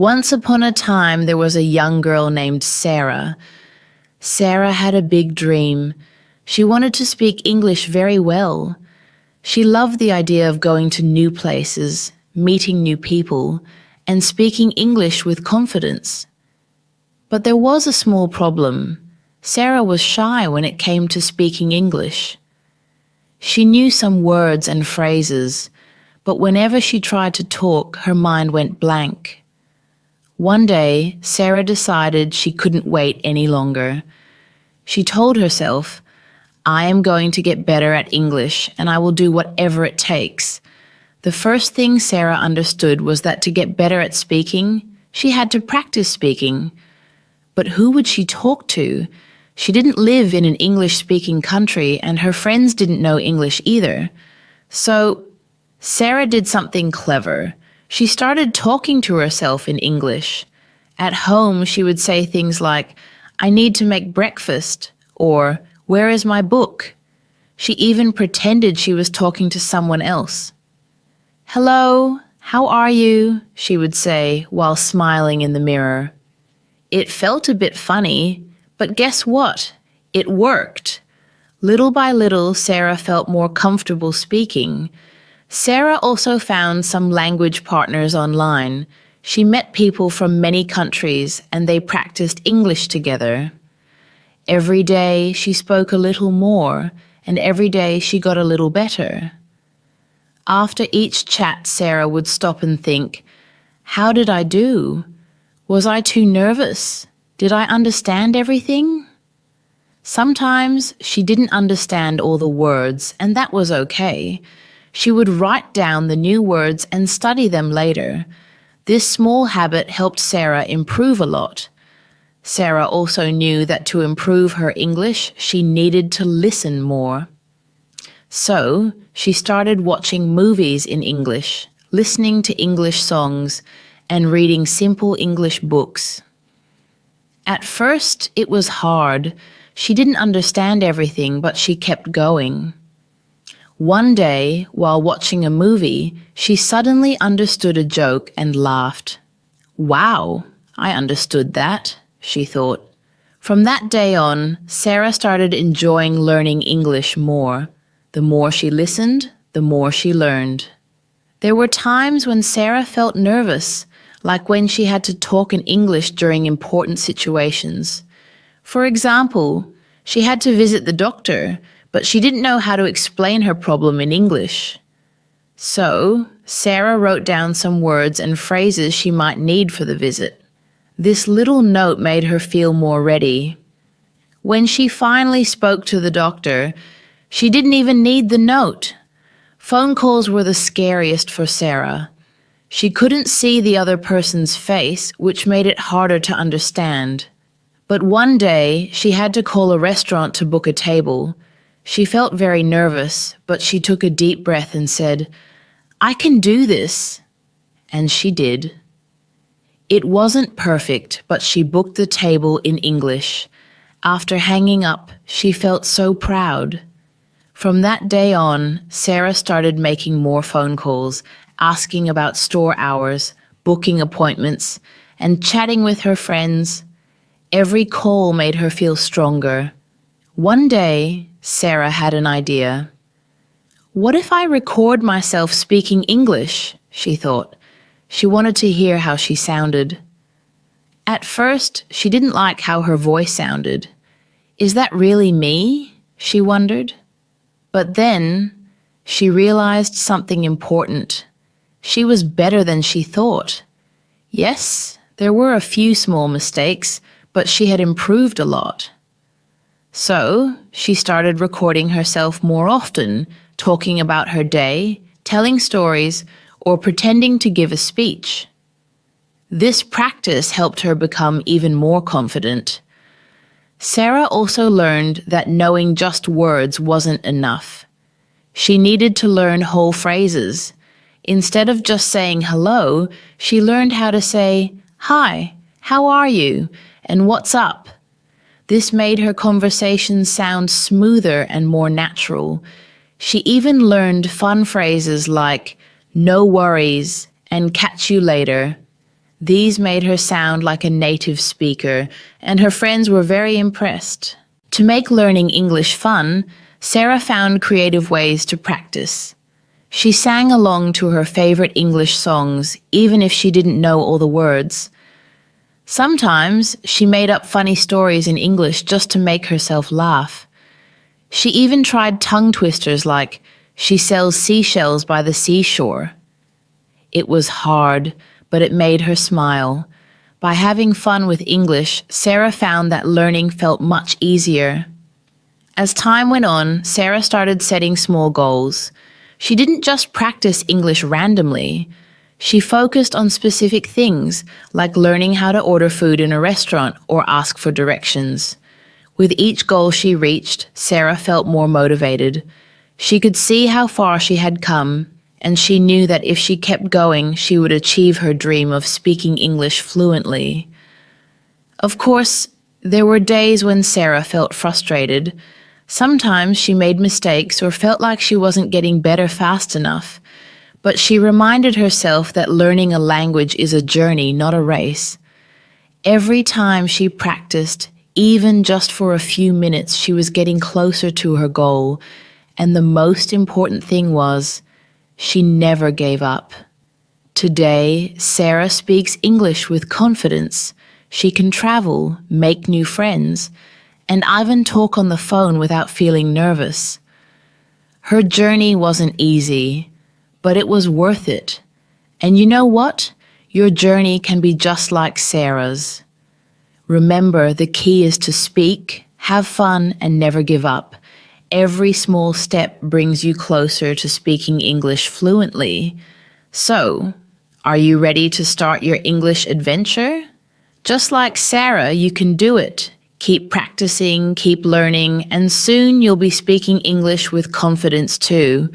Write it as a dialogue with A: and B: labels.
A: Once upon a time, there was a young girl named Sarah. Sarah had a big dream. She wanted to speak English very well. She loved the idea of going to new places, meeting new people, and speaking English with confidence. But there was a small problem. Sarah was shy when it came to speaking English. She knew some words and phrases, but whenever she tried to talk, her mind went blank. One day, Sarah decided she couldn't wait any longer. She told herself, "I am going to get better at English and I will do whatever it takes." The first thing Sarah understood was that to get better at speaking, she had to practice speaking. But who would she talk to? She didn't live in an English-speaking country and her friends didn't know English either. So Sarah did something clever. She started talking to herself in English. At home, she would say things like, "I need to make breakfast," or "Where is my book?" She even pretended she was talking to someone else. "Hello, how are you?" she would say while smiling in the mirror. It felt a bit funny, but guess what? It worked. Little by little, Sarah felt more comfortable speaking. Sarah also found some language partners online. She met people from many countries and they practiced English together. Every day she spoke a little more and every day she got a little better. After each chat, Sarah would stop and think, "How did I do? Was I too nervous? Did I understand everything?" Sometimes she didn't understand all the words, and that was okay. She would write down the new words and study them later. This small habit helped Sarah improve a lot. Sarah also knew that to improve her English, she needed to listen more. So she started watching movies in English, listening to English songs, and reading simple English books. At first, it was hard. She didn't understand everything, but she kept going. One day, while watching a movie, she suddenly understood a joke and laughed. "Wow, I understood that," she thought. From that day on, Sarah started enjoying learning English more. The more she listened, the more she learned. There were times when Sarah felt nervous, like when she had to talk in English during important situations. For example, she had to visit the doctor, but she didn't know how to explain her problem in English. So, Sarah wrote down some words and phrases she might need for the visit. This little note made her feel more ready. When she finally spoke to the doctor, she didn't even need the note. Phone calls were the scariest for Sarah. She couldn't see the other person's face, which made it harder to understand. But one day, she had to call a restaurant to book a table. She felt very nervous, but she took a deep breath and said, "I can do this." And she did. It wasn't perfect, but she booked the table in English. After hanging up, she felt so proud. From that day on, Sarah started making more phone calls, asking about store hours, booking appointments, and chatting with her friends. Every call made her feel stronger. One day, Sarah had an idea. "What if I record myself speaking English?" she thought. She wanted to hear how she sounded. At first, she didn't like how her voice sounded. "Is that really me?" she wondered. But then, she realized something important. She was better than she thought. Yes, there were a few small mistakes, but she had improved a lot. So, she started recording herself more often, talking about her day, telling stories, or pretending to give a speech. This practice helped her become even more confident. Sarah also learned that knowing just words wasn't enough. She needed to learn whole phrases. Instead of just saying hello, she learned how to say, "Hi, how are you?" and "What's up?" This made her conversations sound smoother and more natural. She even learned fun phrases like "no worries" and "catch you later." These made her sound like a native speaker, and her friends were very impressed. To make learning English fun, Sarah found creative ways to practice. She sang along to her favorite English songs, even if she didn't know all the words. Sometimes she made up funny stories in English just to make herself laugh. She even tried tongue twisters like, "She sells seashells by the seashore." It was hard, but it made her smile. By having fun with English, Sarah found that learning felt much easier. As time went on, Sarah started setting small goals. She didn't just practice English randomly. She focused on specific things, like learning how to order food in a restaurant or ask for directions. With each goal she reached, Sarah felt more motivated. She could see how far she had come, and she knew that if she kept going, she would achieve her dream of speaking English fluently. Of course, there were days when Sarah felt frustrated. Sometimes she made mistakes or felt like she wasn't getting better fast enough. But she reminded herself that learning a language is a journey, not a race. Every time she practiced, even just for a few minutes, she was getting closer to her goal. And the most important thing was, she never gave up. Today, Sarah speaks English with confidence. She can travel, make new friends, and even talk on the phone without feeling nervous. Her journey wasn't easy, but it was worth it. And you know what? Your journey can be just like Sarah's. Remember, the key is to speak, have fun, and never give up. Every small step brings you closer to speaking English fluently. So, are you ready to start your English adventure? Just like Sarah, you can do it. Keep practicing, keep learning, and soon you'll be speaking English with confidence too.